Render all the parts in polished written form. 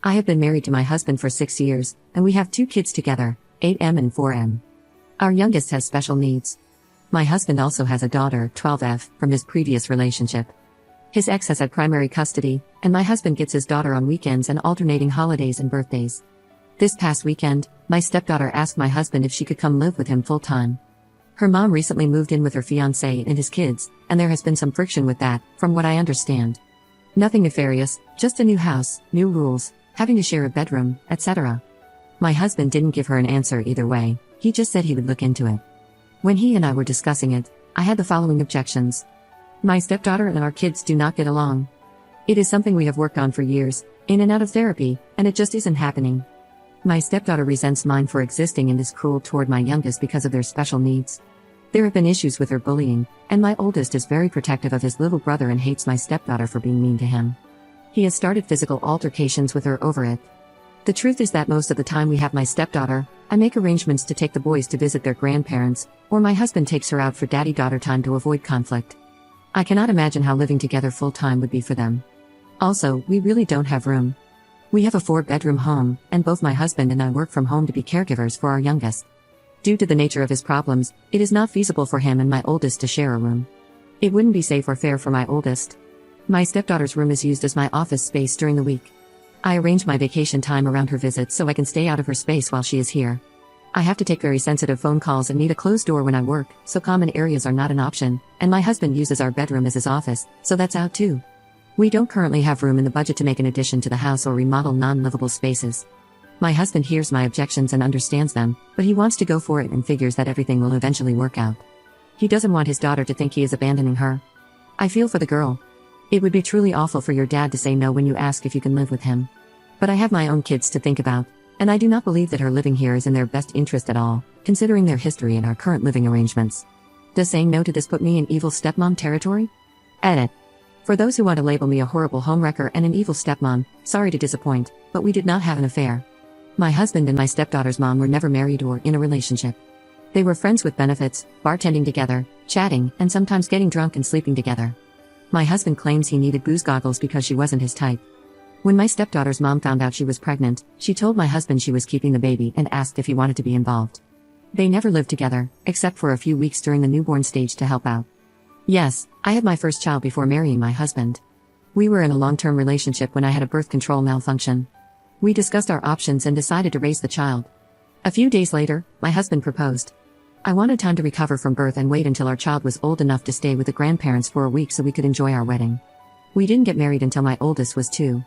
I have been married to my husband for 6 years, and we have 2 kids together, 8M and 4M. Our youngest has special needs. My husband also has a daughter, 12F, from his previous relationship. His ex has had primary custody, and my husband gets his daughter on weekends and alternating holidays and birthdays. This past weekend, my stepdaughter asked my husband if she could come live with him full-time. Her mom recently moved in with her fiancé and his kids, and there has been some friction with that, from what I understand. Nothing nefarious, just a new house, new rules, having to share a bedroom, etc. My husband didn't give her an answer either way, he just said he would look into it. When he and I were discussing it, I had the following objections. My stepdaughter and our kids do not get along. It is something we have worked on for years, in and out of therapy, and it just isn't happening. My stepdaughter resents mine for existing and is cruel toward my youngest because of their special needs. There have been issues with her bullying, and my oldest is very protective of his little brother and hates my stepdaughter for being mean to him. He has started physical altercations with her over it. The truth is that most of the time we have my stepdaughter, I make arrangements to take the boys to visit their grandparents, or my husband takes her out for daddy-daughter time to avoid conflict. I cannot imagine how living together full-time would be for them. Also, we really don't have room. We have a 4-bedroom home, and both my husband and I work from home to be caregivers for our youngest. Due to the nature of his problems, it is not feasible for him and my oldest to share a room. It wouldn't be safe or fair for my oldest. My stepdaughter's room is used as my office space during the week. I arrange my vacation time around her visits so I can stay out of her space while she is here. I have to take very sensitive phone calls and need a closed door when I work, so common areas are not an option, and my husband uses our bedroom as his office, so that's out too. We don't currently have room in the budget to make an addition to the house or remodel non-livable spaces. My husband hears my objections and understands them, but he wants to go for it and figures that everything will eventually work out. He doesn't want his daughter to think he is abandoning her. I feel for the girl. It would be truly awful for your dad to say no when you ask if you can live with him. But I have my own kids to think about, and I do not believe that her living here is in their best interest at all, considering their history and our current living arrangements. Does saying no to this put me in evil stepmom territory? Edit. For those who want to label me a horrible homewrecker and an evil stepmom, sorry to disappoint, but we did not have an affair. My husband and my stepdaughter's mom were never married or in a relationship. They were friends with benefits, bartending together, chatting, and sometimes getting drunk and sleeping together. My husband claims he needed booze goggles because she wasn't his type. When my stepdaughter's mom found out she was pregnant, she told my husband she was keeping the baby and asked if he wanted to be involved. They never lived together, except for a few weeks during the newborn stage to help out. Yes, I had my first child before marrying my husband. We were in a long-term relationship when I had a birth control malfunction. We discussed our options and decided to raise the child. A few days later, my husband proposed. I wanted time to recover from birth and wait until our child was old enough to stay with the grandparents for a week so we could enjoy our wedding. We didn't get married until my oldest was 2.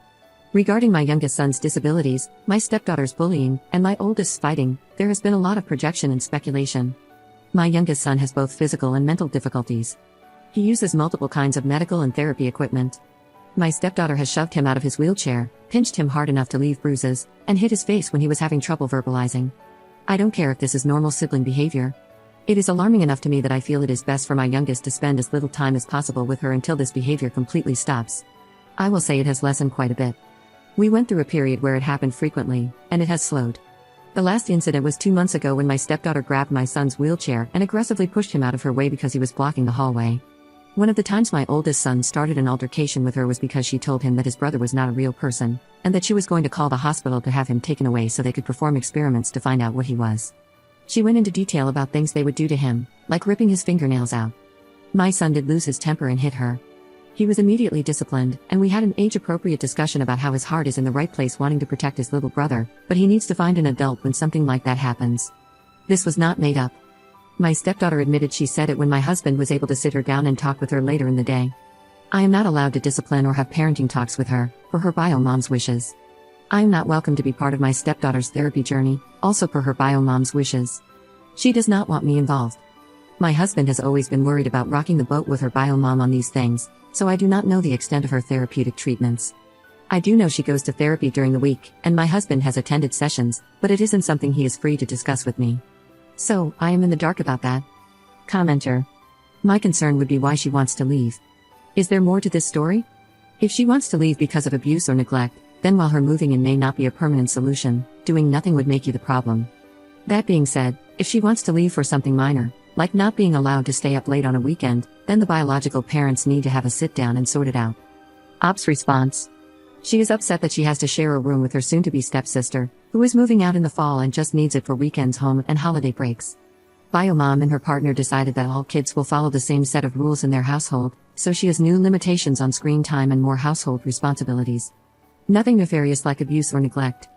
Regarding my youngest son's disabilities, my stepdaughter's bullying, and my oldest's fighting, there has been a lot of projection and speculation. My youngest son has both physical and mental difficulties. He uses multiple kinds of medical and therapy equipment. My stepdaughter has shoved him out of his wheelchair, pinched him hard enough to leave bruises, and hit his face when he was having trouble verbalizing. I don't care if this is normal sibling behavior. It is alarming enough to me that I feel it is best for my youngest to spend as little time as possible with her until this behavior completely stops. I will say it has lessened quite a bit. We went through a period where it happened frequently, and it has slowed. The last incident was 2 months ago when my stepdaughter grabbed my son's wheelchair and aggressively pushed him out of her way because he was blocking the hallway. One of the times my oldest son started an altercation with her was because she told him that his brother was not a real person, and that she was going to call the hospital to have him taken away so they could perform experiments to find out what he was. She went into detail about things they would do to him, like ripping his fingernails out. My son did lose his temper and hit her. He was immediately disciplined, and we had an age-appropriate discussion about how his heart is in the right place wanting to protect his little brother, but he needs to find an adult when something like that happens. This was not made up. My stepdaughter admitted she said it when my husband was able to sit her down and talk with her later in the day. I am not allowed to discipline or have parenting talks with her, per her bio mom's wishes. I am not welcome to be part of my stepdaughter's therapy journey, also per her bio mom's wishes. She does not want me involved. My husband has always been worried about rocking the boat with her bio mom on these things, so I do not know the extent of her therapeutic treatments. I do know she goes to therapy during the week, and my husband has attended sessions, but it isn't something he is free to discuss with me. So, I am in the dark about that. Commenter. My concern would be why she wants to leave. Is there more to this story? If she wants to leave because of abuse or neglect, then while her moving in may not be a permanent solution, doing nothing would make you the problem. That being said, if she wants to leave for something minor, like not being allowed to stay up late on a weekend, then the biological parents need to have a sit down and sort it out. Ops response. She is upset that she has to share a room with her soon-to-be stepsister, who is moving out in the fall and just needs it for weekends, home, and holiday breaks. Bio mom and her partner decided that all kids will follow the same set of rules in their household, so she has new limitations on screen time and more household responsibilities. Nothing nefarious like abuse or neglect.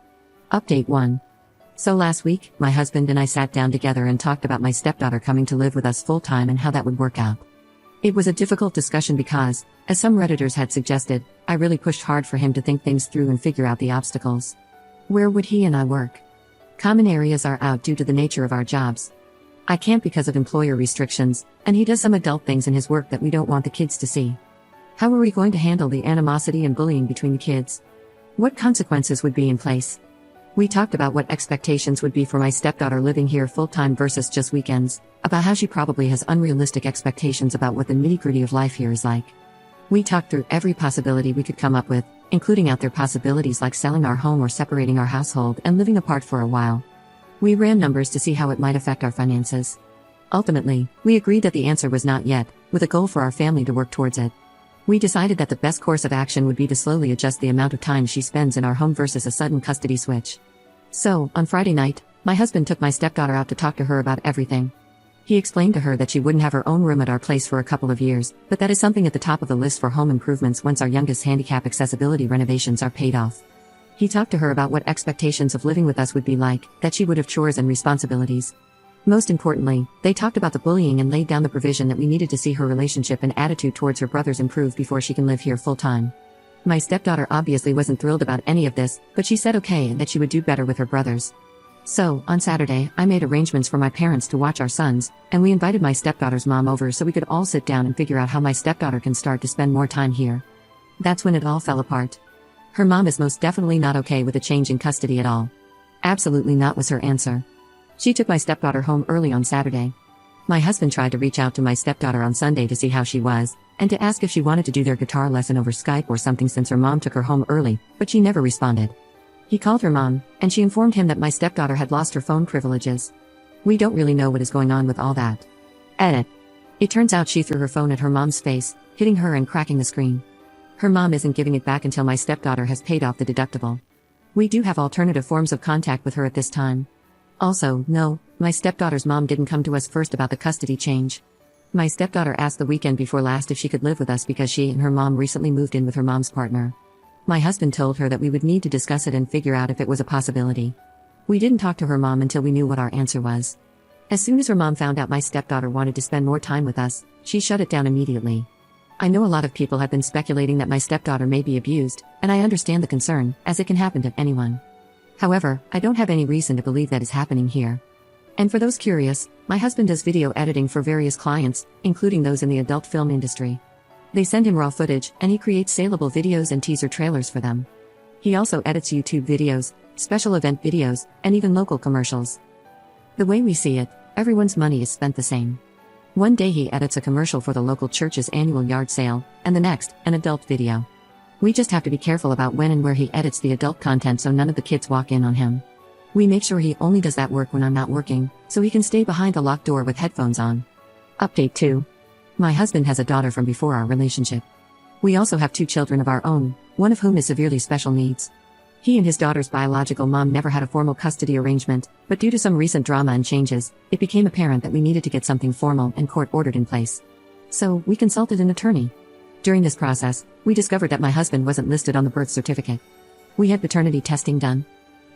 Update 1. So last week, my husband and I sat down together and talked about my stepdaughter coming to live with us full-time and how that would work out. It was a difficult discussion because, as some Redditors had suggested, I really pushed hard for him to think things through and figure out the obstacles. Where would he and I work? Common areas are out due to the nature of our jobs. I can't because of employer restrictions, and he does some adult things in his work that we don't want the kids to see. How are we going to handle the animosity and bullying between the kids? What consequences would be in place? We talked about what expectations would be for my stepdaughter living here full-time versus just weekends, about how she probably has unrealistic expectations about what the nitty-gritty of life here is like. We talked through every possibility we could come up with, including out there possibilities like selling our home or separating our household and living apart for a while. We ran numbers to see how it might affect our finances. Ultimately, we agreed that the answer was not yet, with a goal for our family to work towards it. We decided that the best course of action would be to slowly adjust the amount of time she spends in our home versus a sudden custody switch. So, on Friday night, my husband took my stepdaughter out to talk to her about everything. He explained to her that she wouldn't have her own room at our place for a couple of years, but that is something at the top of the list for home improvements once our youngest handicap accessibility renovations are paid off. He talked to her about what expectations of living with us would be like, that she would have chores and responsibilities. Most importantly, they talked about the bullying and laid down the provision that we needed to see her relationship and attitude towards her brothers improve before she can live here full-time. My stepdaughter obviously wasn't thrilled about any of this, but she said okay and that she would do better with her brothers. So, on Saturday, I made arrangements for my parents to watch our sons, and we invited my stepdaughter's mom over so we could all sit down and figure out how my stepdaughter can start to spend more time here. That's when it all fell apart. Her mom is most definitely not okay with a change in custody at all. Absolutely not was her answer. She took my stepdaughter home early on Saturday. My husband tried to reach out to my stepdaughter on Sunday to see how she was, and to ask if she wanted to do their guitar lesson over Skype or something since her mom took her home early, but she never responded. He called her mom, and she informed him that my stepdaughter had lost her phone privileges. We don't really know what is going on with all that. Edit. It turns out she threw her phone at her mom's face, hitting her and cracking the screen. Her mom isn't giving it back until my stepdaughter has paid off the deductible. We do have alternative forms of contact with her at this time. Also, no, my stepdaughter's mom didn't come to us first about the custody change. My stepdaughter asked the weekend before last if she could live with us because she and her mom recently moved in with her mom's partner. My husband told her that we would need to discuss it and figure out if it was a possibility. We didn't talk to her mom until we knew what our answer was. As soon as her mom found out my stepdaughter wanted to spend more time with us, she shut it down immediately. I know a lot of people have been speculating that my stepdaughter may be abused, and I understand the concern, as it can happen to anyone. However, I don't have any reason to believe that is happening here. And for those curious, my husband does video editing for various clients, including those in the adult film industry. They send him raw footage, and he creates saleable videos and teaser trailers for them. He also edits YouTube videos, special event videos, and even local commercials. The way we see it, everyone's money is spent the same. One day he edits a commercial for the local church's annual yard sale, and the next, an adult video. We just have to be careful about when and where he edits the adult content so none of the kids walk in on him. We make sure he only does that work when I'm not working, so he can stay behind the locked door with headphones on. Update 2. My husband has a daughter from before our relationship. We also have 2 children of our own, one of whom is severely special needs. He and his daughter's biological mom never had a formal custody arrangement, but due to some recent drama and changes, it became apparent that we needed to get something formal and court-ordered in place. So, we consulted an attorney. During this process, we discovered that my husband wasn't listed on the birth certificate. We had paternity testing done.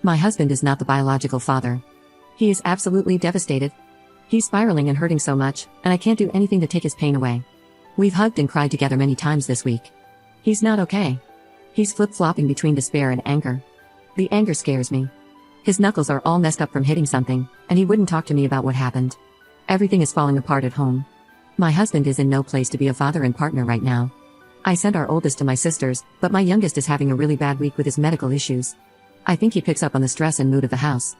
My husband is not the biological father. He is absolutely devastated. He's spiraling and hurting so much, and I can't do anything to take his pain away. We've hugged and cried together many times this week. He's not okay. He's flip-flopping between despair and anger. The anger scares me. His knuckles are all messed up from hitting something, and he wouldn't talk to me about what happened. Everything is falling apart at home. My husband is in no place to be a father and partner right now. I sent our oldest to my sisters, but my youngest is having a really bad week with his medical issues. I think he picks up on the stress and mood of the house.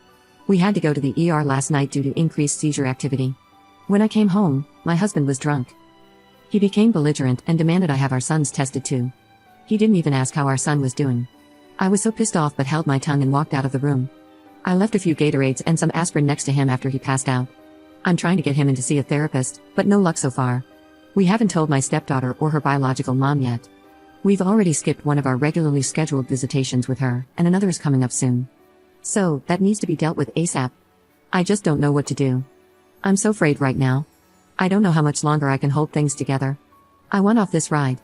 We had to go to the ER last night due to increased seizure activity. When I came home, my husband was drunk. He became belligerent and demanded I have our sons tested too. He didn't even ask how our son was doing. I was so pissed off but held my tongue and walked out of the room. I left a few Gatorades and some aspirin next to him after he passed out. I'm trying to get him in to see a therapist, but no luck so far. We haven't told my stepdaughter or her biological mom yet. We've already skipped one of our regularly scheduled visitations with her, and another is coming up soon. So, that needs to be dealt with ASAP. I just don't know what to do. I'm so afraid right now. I don't know how much longer I can hold things together. I want off this ride.